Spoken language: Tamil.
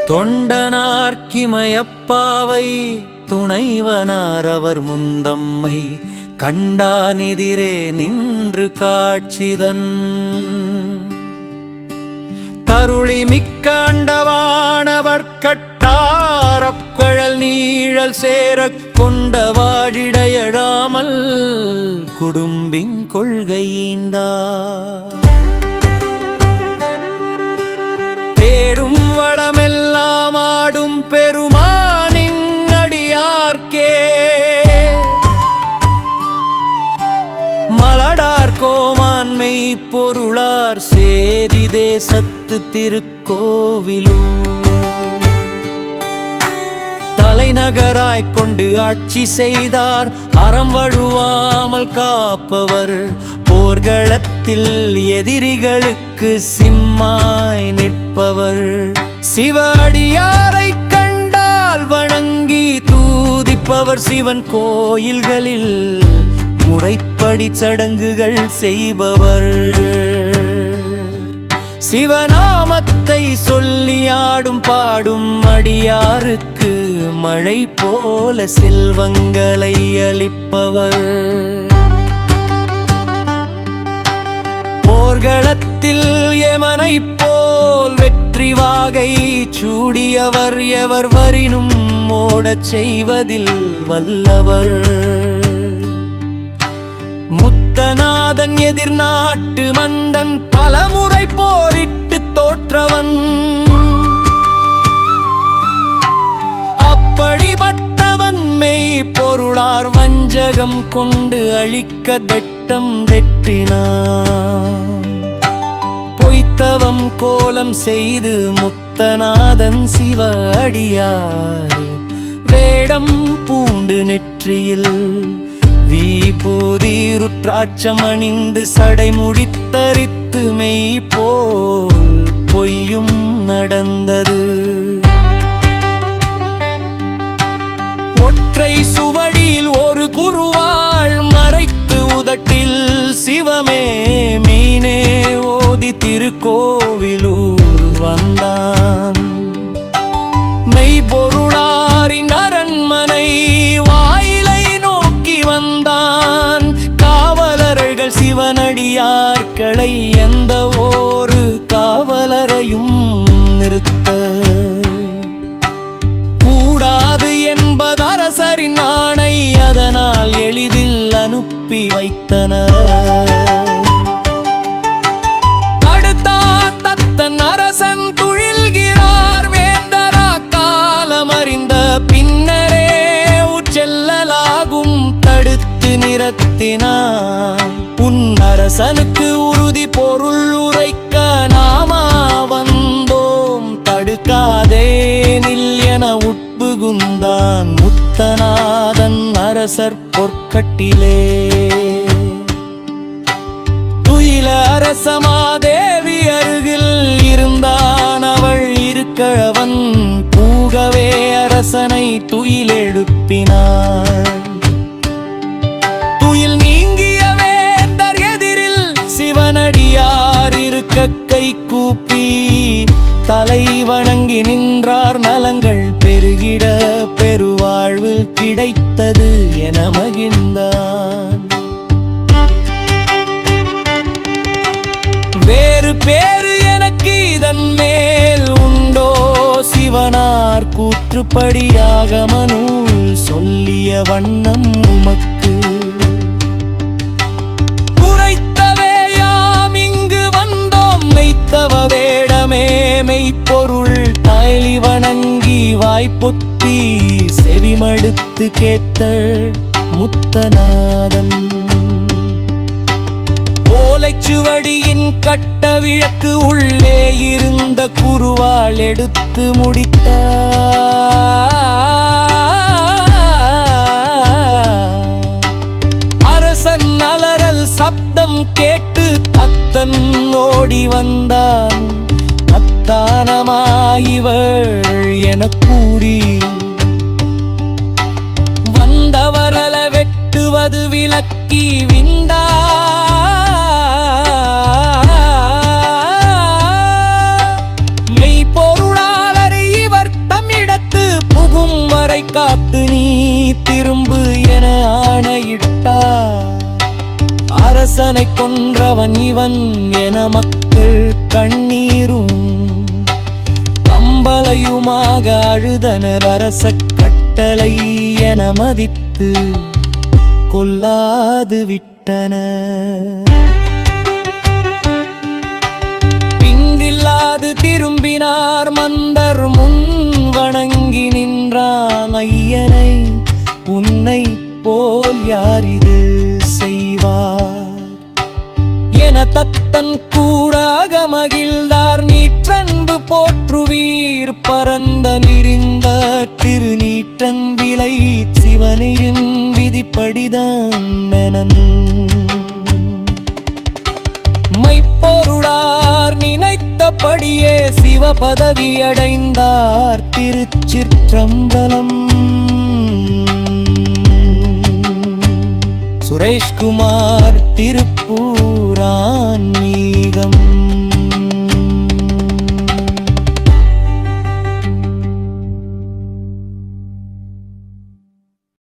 தொண்டனார்க்கிமயப்பாவை துணைவனார் அவர் முந்தம்மை கண்டானெதிரே நின்று காட்சிதன் தருளி மிக்காண்டவானவர் கட்டாரப்பழல் நீழல் சேரக் கொண்ட வாழிடையழாமல் குடும்பின் கொள்கையீந்தார் தேடும் வளமெல்லாம் ஆடும் பெருமானின் அடியார்க்கே மலடார் கோமான்மை பொருளார் சேதி தேசத்து திருக்கோவிலும் தலைநகராய்க் கொண்டு ஆட்சி செய்தார் அறம் வழுவாமல் காப்பவர் போர்களத்தில் எதிரிகளுக்கு சிம்மாய் நிற்பவர் சிவஅடியாரை கண்டால் வணங்கி தூதிப்பவர் சிவன் கோயில்களில் முறைப்படி சடங்குகள் செய்பவர் சிவநாமத்தை சொல்லி ஆடும் பாடும் அடியாருக்கு மழை போல செல்வங்களை அளிப்பவர் போர்களத்தில் யமனை போல் வெற்றி வாகை சூடியவர் எவர் வரினும் ஓடச் செய்வதில் வல்லவர் முத்தநாதன் எதிர்நாட்டு மந்தன் பலமுறை போரிட்டு தோற்றவன் அப்படிப்பட்டவன் மெய் பொருளார் வஞ்சகம் கொண்டு அழிக்க திட்டம் வெட்டினான் பொய்த்தவம் கோலம் செய்து முத்தநாதன் சிவ அடியார் வேடம் பூண்டு நெற்றியில் விபூதி ருத்ராட்சம் அணிந்து சடை முடித்தரித்து மெய் போல் பொய்யும் நடந்தது ஒற்றை சுவடியில் ஒரு குருவாள் மறைத்து உதட்டில் சிவமே மீனே ஓதி திருக்கோவிலூர் வந்தான் மெய்பொருளாரின் அரண்மனை வாயிலை நோக்கி வந்தான் காவலர்கள் சிவனடியார்களை எந்த ஒரு காவலரையும் நிறுத்த கூடாது என்பது அரசரின் ஆணை அதனால் எளிதில் அனுப்பி வைத்தனர் அடுத்தான் தத்தன் அரசன் துயில்கிறார் வேந்தரா காலமறிந்த பின்னரே உச்செல்லலாகும் தடுத்து நிறுத்தினான் உன் அரசனுக்கு உறுதி பொருள் உரைக்க நாமா வந்தோம் தடுக்காதே நில் என உட்புகுந்தான் முத்தநாதன் அரசர் பொற்கட்டிலே துயில அரசமாதேவி அருகில் இருந்தான் அவள் இருக்கவன் பூகவே அரசனை துயில் எழுப்பினாள் துயில் நீங்கிய வேந்தர் எதிரில் சிவனடியார் இருக்க கை கூப்பி தலை வணங்கி நின்றார் நலங்கள் பெருகிட பெருவாழ்வு கிடைத்தது என மகிழ்ந்தான் வேறு பேரு எனக்கு இதன் மேல் உண்டோ சிவனார் கூற்றுப்படியாக மனூல் சொல்லிய வண்ணம் உமக்கு குறைத்தவே யாம் இங்கு வந்தோம் மெய்த்தவ வேடமே மெய்ப்பொருள் தாய்லி வணங்கி வாய்ப்பொத்தி செவிமடுத்து கேட்ட முத்தநாதன் ஓலைச்சுவடியின் கட்ட விளக்கு உள்ளே இருந்த குருவாள் எடுத்து முடித்தார் அரசன் அலறல் சப்தம் கேட்டு தத்தன் ஓடி வந்தான் அத்தானமாயிவள் என கூறி வந்தவரல வெட்டுவது விளக்கி விண்டா மெய்ப்பொருளாளரை இவர் தர்மத்தை காத்து நீ திரும்பு என ஆணையிட்டார். அரசனை கொன்றவன் இவன் என மக்கள் கண்ணீரும் கம்பலையுமாக அழுதனர். அரச கட்டளை என மதித்து கொல்லாது விட்டனர். பிந்தில்லாது திரும்பினார் மந்தர் முன் வணங்கி நின்றான் ஐயனை. உன்னை போல் யார் இது செய்வார் என தத்தன் கூடாக மகிழ்ந்தார். நீற்றன்பு போற்றுவீர் பரந்த நிறிந்த திருநீற்றன் விலை சிவனையின் விதிப்படிதான் எனன் மைப்பொருளார் நினைத்தபடியே சிவ பதவி அடைந்தார். திருச்சிற்றம்பலம். சுரேஷ்குமார் திருப்பூரான்மீகம்.